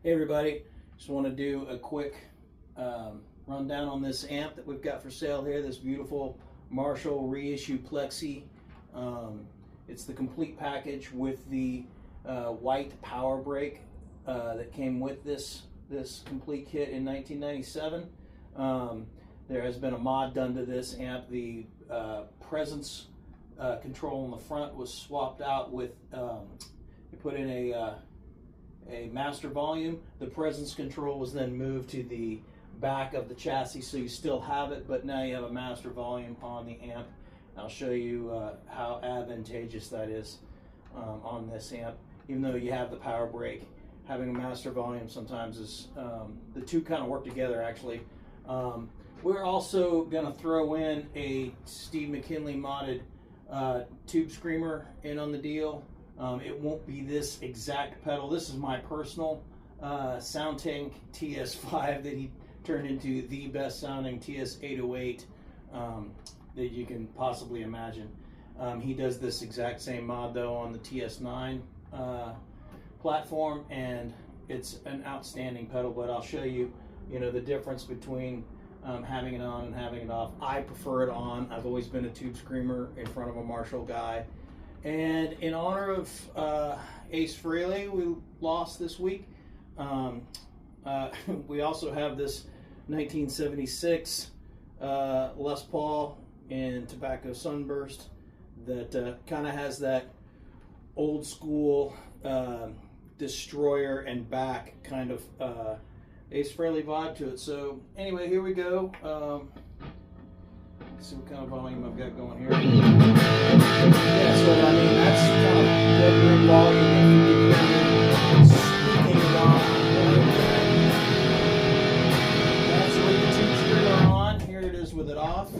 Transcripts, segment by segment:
Hey everybody, just want to do a quick rundown on this amp that we've got for sale here, this beautiful Marshall Reissue Plexi. It's the complete package with the white power brake that came with this complete kit in 1997. There has been a mod done to this amp. The presence control on the front was swapped out with, they put in a master volume. The presence control was then moved to the back of the chassis, so you still have it, but now you have a master volume on the amp. I'll show you how advantageous that is on this amp. Even though you have the power brake, having a master volume sometimes is, the two kind of work together actually. We're also going to throw in a Steve McKinley modded tube screamer in on the deal. It won't be this exact pedal. This is my personal SoundTank TS5 that he turned into the best sounding TS808 that you can possibly imagine. He does this exact same mod though on the TS9 platform, and it's an outstanding pedal. But I'll show you, the difference between having it on and having it off. I prefer it on. I've always been a tube screamer in front of a Marshall guy. And in honor of Ace Frehley, we lost this week. We also have this 1976 Les Paul in Tobacco Sunburst that kind of has that old school destroyer and back kind of Ace Frehley vibe to it. So anyway, here we go. Let's see what kind of volume I've got going here. Yeah, so I mean that's kind of bedroom volume. Speaking it on. That's with the tube screamer on. Here it is with it off.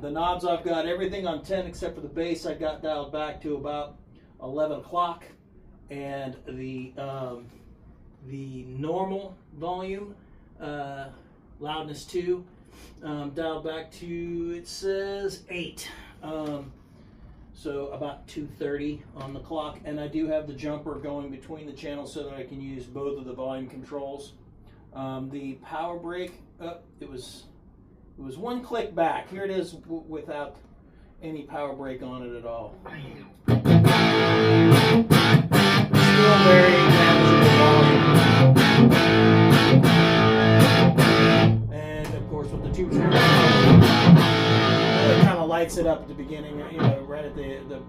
The knobs, I've got everything on 10 except for the bass. I got dialed back to about 11 o'clock, and the normal volume, loudness 2, dialed back to, it says 8. So about 2:30 on the clock, and I do have the jumper going between the channels so that I can use both of the volume controls. The power brake, it was one click back. Here it is without any power brake on it at all. Still very manageable volume. And of course with the tube screamer, it kind of lights it up at the beginning, right at the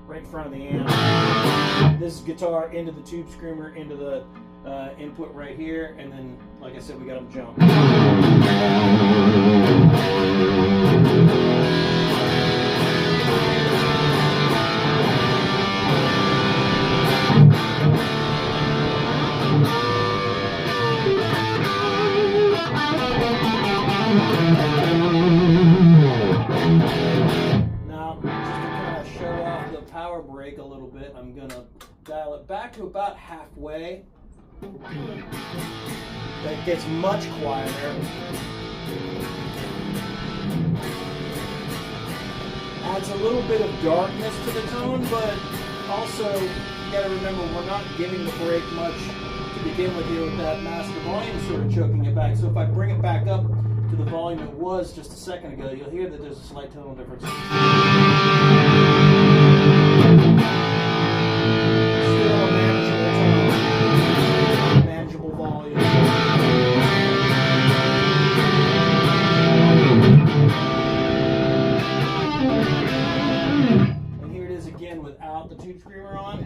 right in front of the amp. This guitar into the tube screamer, into the input right here, and then, like I said, we got them jump. Now, just to kind of show off the power brake a little bit, I'm going to dial it back to about halfway. That gets much quieter. Adds a little bit of darkness to the tone, but also you gotta remember we're not giving the brake much to begin with here with that master volume sort of choking it back. So if I bring it back up to the volume it was just a second ago, you'll hear that there's a slight tonal difference. Without the tube screamer on.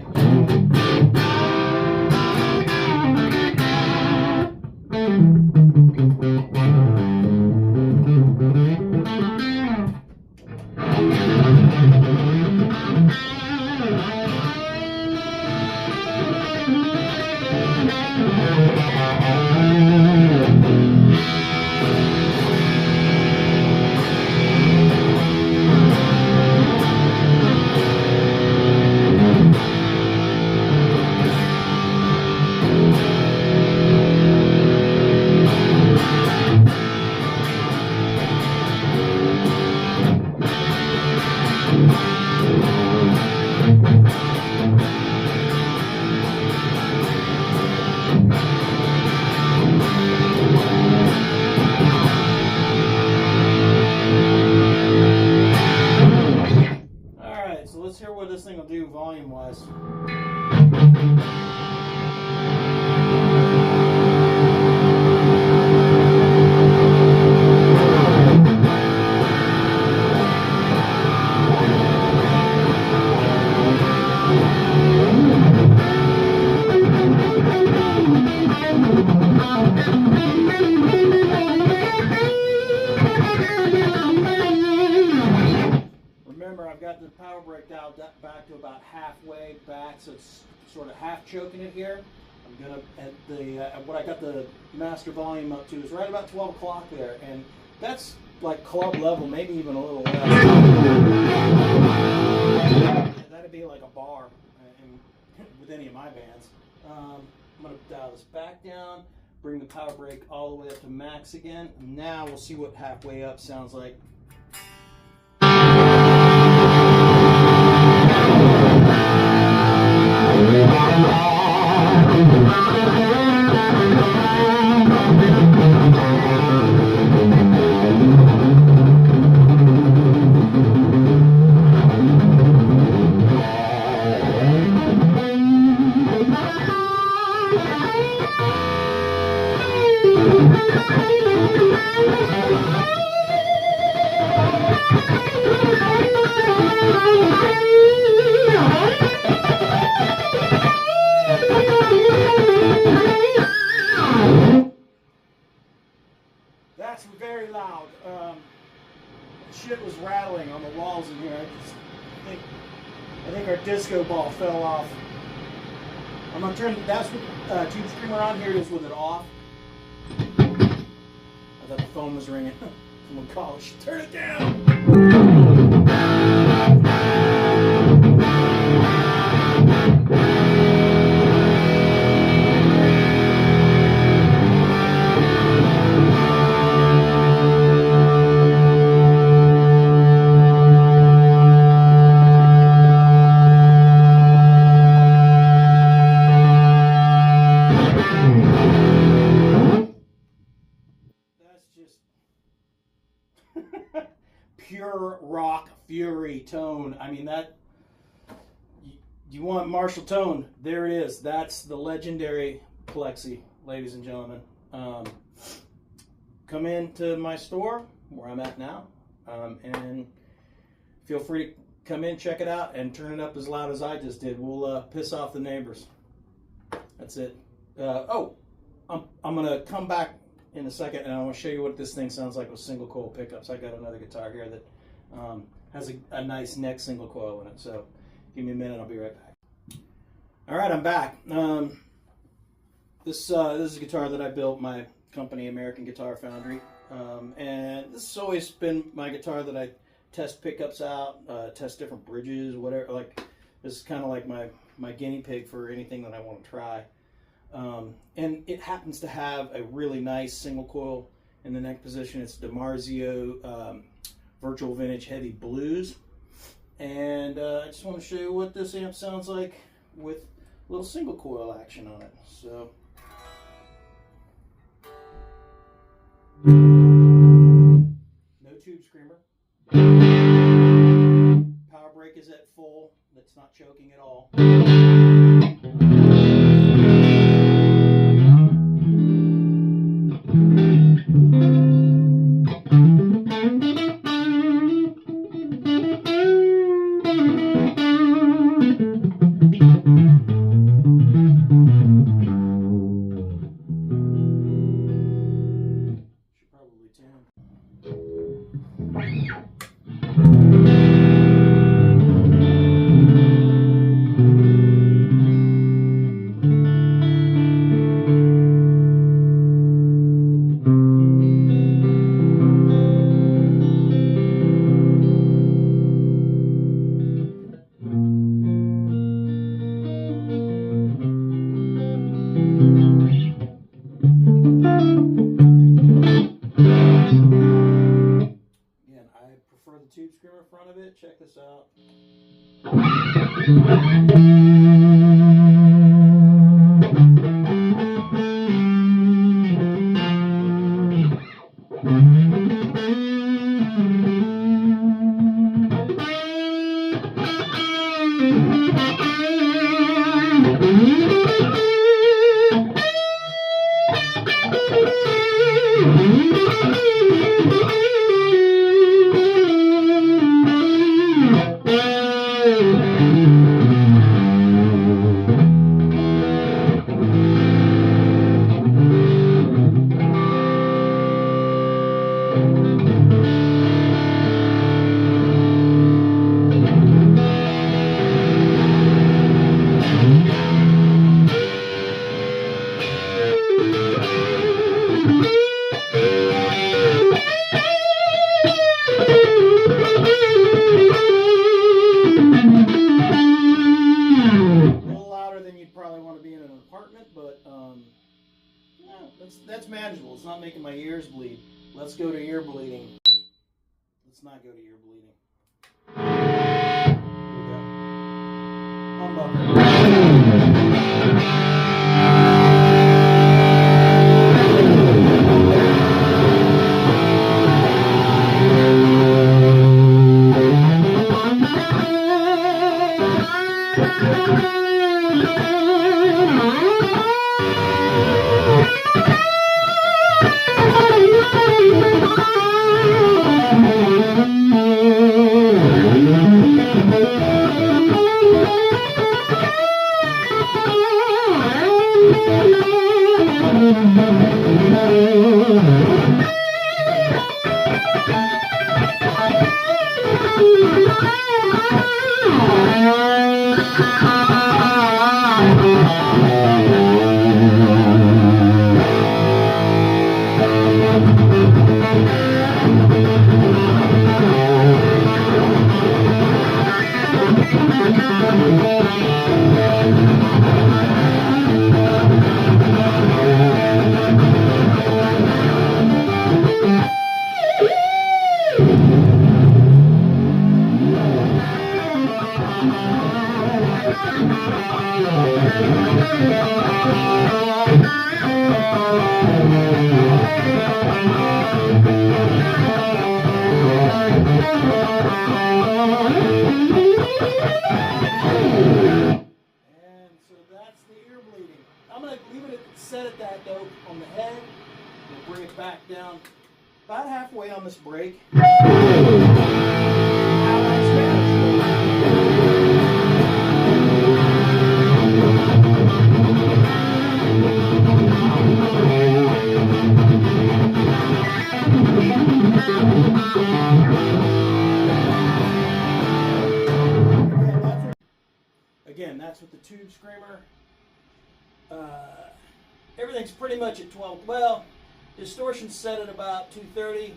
sort of half choking it here. I'm gonna at the what I got the master volume up to is right about 12 o'clock there, and that's like club level, maybe even a little less. That'd be like a bar with any of my bands. I'm gonna dial this back down, bring the power brake all the way up to max again. Now we'll see what halfway up sounds like. That's very loud. Shit was rattling on the walls in here. I think our disco ball fell off. I'm gonna turn that's what tube screamer on here is with it off. I thought the phone was ringing. Someone called. Turn it down. Pure rock fury tone. I mean, that you want Marshall tone, there it is. That's the legendary Plexi, ladies and gentlemen. Come into my store where I'm at now, and feel free to come in, check it out, and turn it up as loud as I just did. We'll piss off the neighbors. That's it. I'm gonna come back in a second, and I want to show you what this thing sounds like with single coil pickups. I got another guitar here that has a nice neck single coil in it. So give me a minute, I'll be right back. All right, I'm back. This is a guitar that I built, my company, American Guitar Foundry, and this has always been my guitar that I test pickups out, test different bridges, whatever. Like, this is kind of like my guinea pig for anything that I want to try. And it happens to have a really nice single coil in the neck position. It's DiMarzio Virtual Vintage Heavy Blues. And I just want to show you what this amp sounds like with a little single coil action on it. So, no tube screamer. Power brake is at full. That's not choking at all. Tube screamer in front of it. Check this out. little louder than you'd probably want to be in an apartment, but yeah, that's manageable. It's not making my ears bleed. Let's go to ear bleeding. Let's not go to ear bleeding. Here we go. Humbucker. Set at that though on the head. We'll bring it back down about halfway on this brake. Again, that's with the tube screamer. Everything's pretty much at 12. Well, distortion's set at about 230.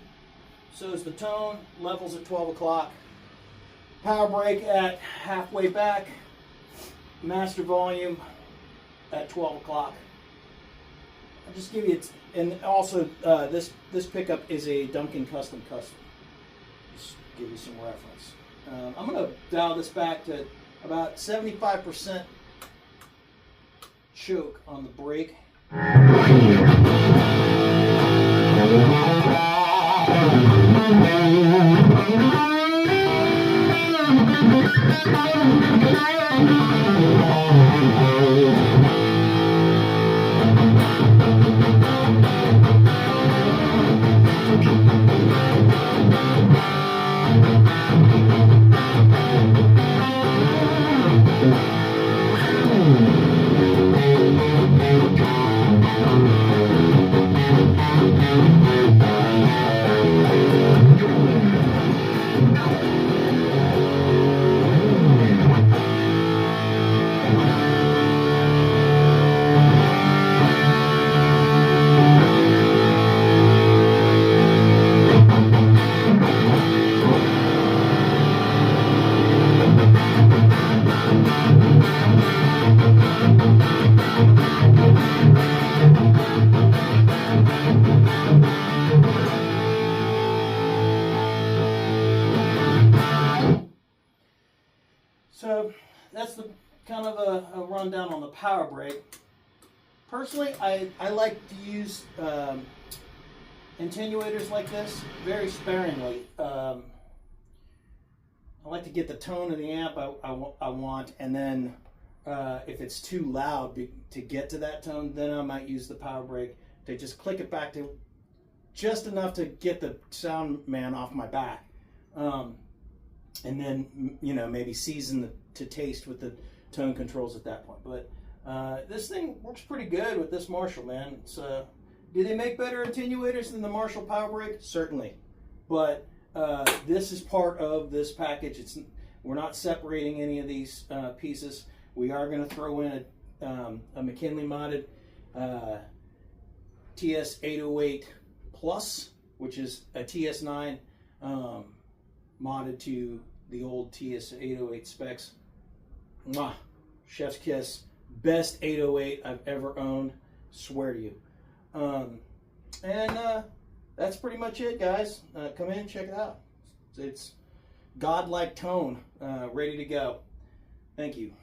So is the tone. Levels at 12 o'clock. Power brake at halfway back. Master volume at 12 o'clock. I'll just give you, and also this pickup is a Duncan custom. Just give you some reference. I'm going to dial this back to about 75% choke on the brake. So that's the kind of a rundown on the power brake. Personally, I like to use attenuators like this very sparingly. I like to get the tone of the amp I want, and then if it's too loud to get to that tone, then I might use the power brake to just click it back to just enough to get the sound man off my back. And then, you know, maybe season to taste with the tone controls at that point. But this thing works pretty good with this Marshall, man. It's, do they make better attenuators than the Marshall power brake? Certainly. But this is part of this package. We're not separating any of these pieces. We are going to throw in a McKinley modded TS808 Plus, which is a TS9 modded to the old TS808 specs. Mwah. Chef's kiss. Best 808 I've ever owned. Swear to you. That's pretty much it, guys. Come in, check it out. It's godlike tone, ready to go. Thank you.